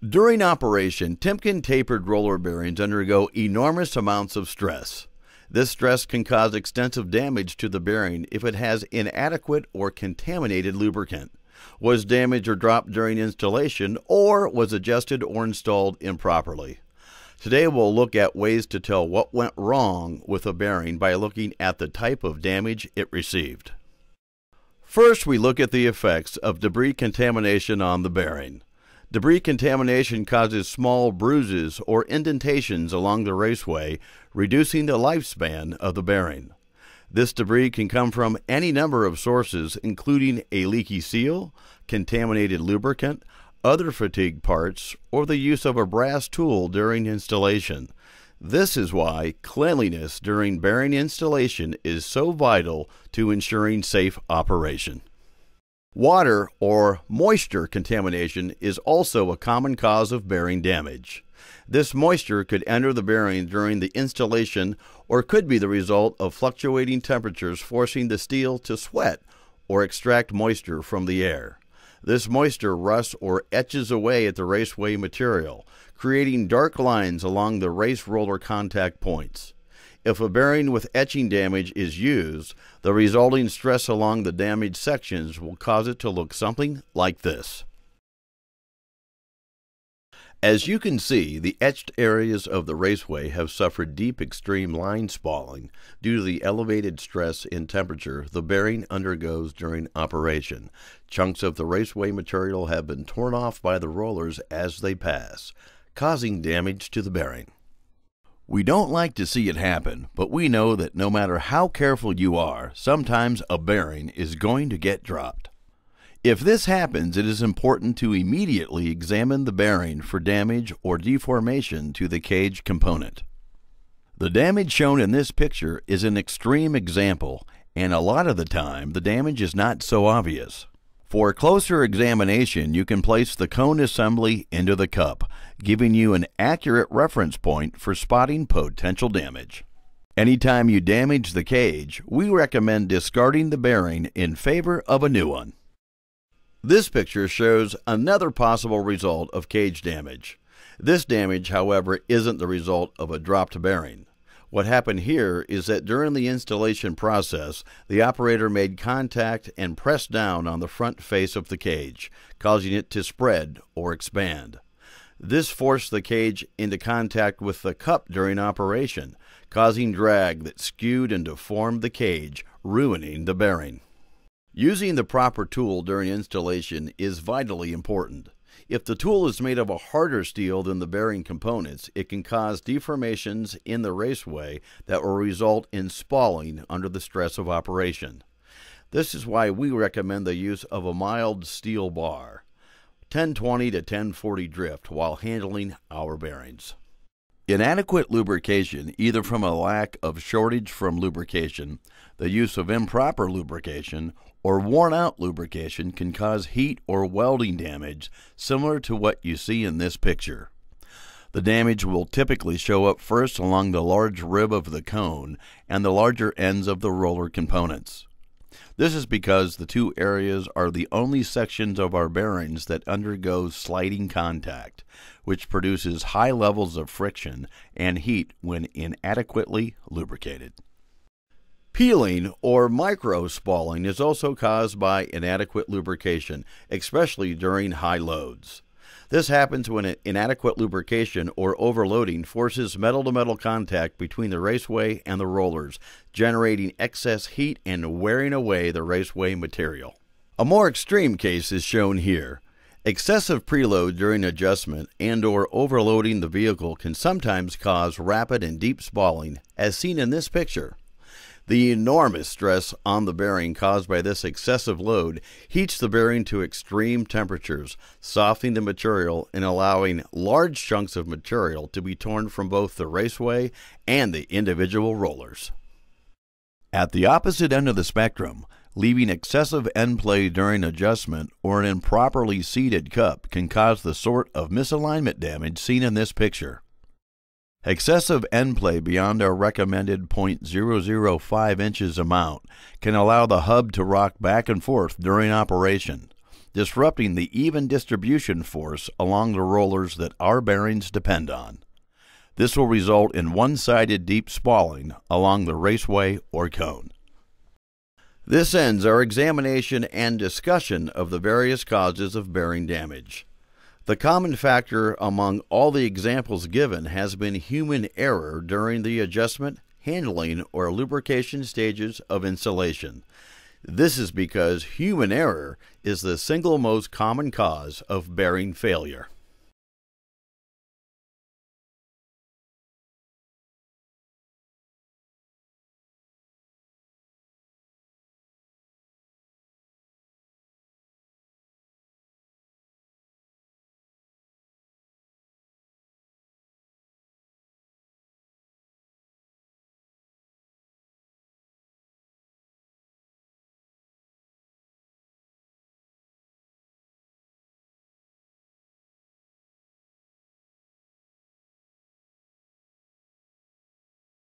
During operation, Timken tapered roller bearings undergo enormous amounts of stress. This stress can cause extensive damage to the bearing if it has inadequate or contaminated lubricant, was damaged or dropped during installation, or was adjusted or installed improperly. Today we'll look at ways to tell what went wrong with a bearing by looking at the type of damage it received. First, we look at the effects of debris contamination on the bearing. Debris contamination causes small bruises or indentations along the raceway, reducing the lifespan of the bearing. This debris can come from any number of sources, including a leaky seal, contaminated lubricant, other fatigue parts, or the use of a brass tool during installation. This is why cleanliness during bearing installation is so vital to ensuring safe operation. Water or moisture contamination is also a common cause of bearing damage. This moisture could enter the bearing during the installation or could be the result of fluctuating temperatures forcing the steel to sweat or extract moisture from the air. This moisture rusts or etches away at the raceway material, creating dark lines along the race roller contact points. If a bearing with etching damage is used, the resulting stress along the damaged sections will cause it to look something like this. As you can see, the etched areas of the raceway have suffered deep extreme line spalling due to the elevated stress and temperature the bearing undergoes during operation. Chunks of the raceway material have been torn off by the rollers as they pass, causing damage to the bearing. We don't like to see it happen, but we know that no matter how careful you are, sometimes a bearing is going to get dropped. If this happens, it is important to immediately examine the bearing for damage or deformation to the cage component. The damage shown in this picture is an extreme example, and a lot of the time the damage is not so obvious. For closer examination, you can place the cone assembly into the cup, giving you an accurate reference point for spotting potential damage. Anytime you damage the cage, we recommend discarding the bearing in favor of a new one. This picture shows another possible result of cage damage. This damage, however, isn't the result of a dropped bearing. What happened here is that during the installation process, the operator made contact and pressed down on the front face of the cage, causing it to spread or expand. This forced the cage into contact with the cup during operation, causing drag that skewed and deformed the cage, ruining the bearing. Using the proper tool during installation is vitally important. If the tool is made of a harder steel than the bearing components, it can cause deformations in the raceway that will result in spalling under the stress of operation. This is why we recommend the use of a mild steel bar, 1020 to 1040 drift, while handling our bearings. Inadequate lubrication, either from a lack of shortage from lubrication, the use of improper lubrication, or worn-out lubrication can cause heat or welding damage similar to what you see in this picture. The damage will typically show up first along the large rib of the cone and the larger ends of the roller components. This is because the two areas are the only sections of our bearings that undergo sliding contact, which produces high levels of friction and heat when inadequately lubricated. Peeling or micro-spalling is also caused by inadequate lubrication, especially during high loads. This happens when an inadequate lubrication or overloading forces metal-to-metal contact between the raceway and the rollers, generating excess heat and wearing away the raceway material. A more extreme case is shown here. Excessive preload during adjustment and/or overloading the vehicle can sometimes cause rapid and deep spalling, as seen in this picture. The enormous stress on the bearing caused by this excessive load heats the bearing to extreme temperatures, softening the material and allowing large chunks of material to be torn from both the raceway and the individual rollers. At the opposite end of the spectrum, leaving excessive end play during adjustment or an improperly seated cup can cause the sort of misalignment damage seen in this picture. Excessive end play beyond our recommended 0.005 inches amount can allow the hub to rock back and forth during operation. disrupting the even distribution force along the rollers that our bearings depend on. This will result in one-sided deep spalling along the raceway or cone. This ends our examination and discussion of the various causes of bearing damage. The common factor among all the examples given has been human error during the adjustment, handling, or lubrication stages of installation. This is because human error is the single most common cause of bearing failure.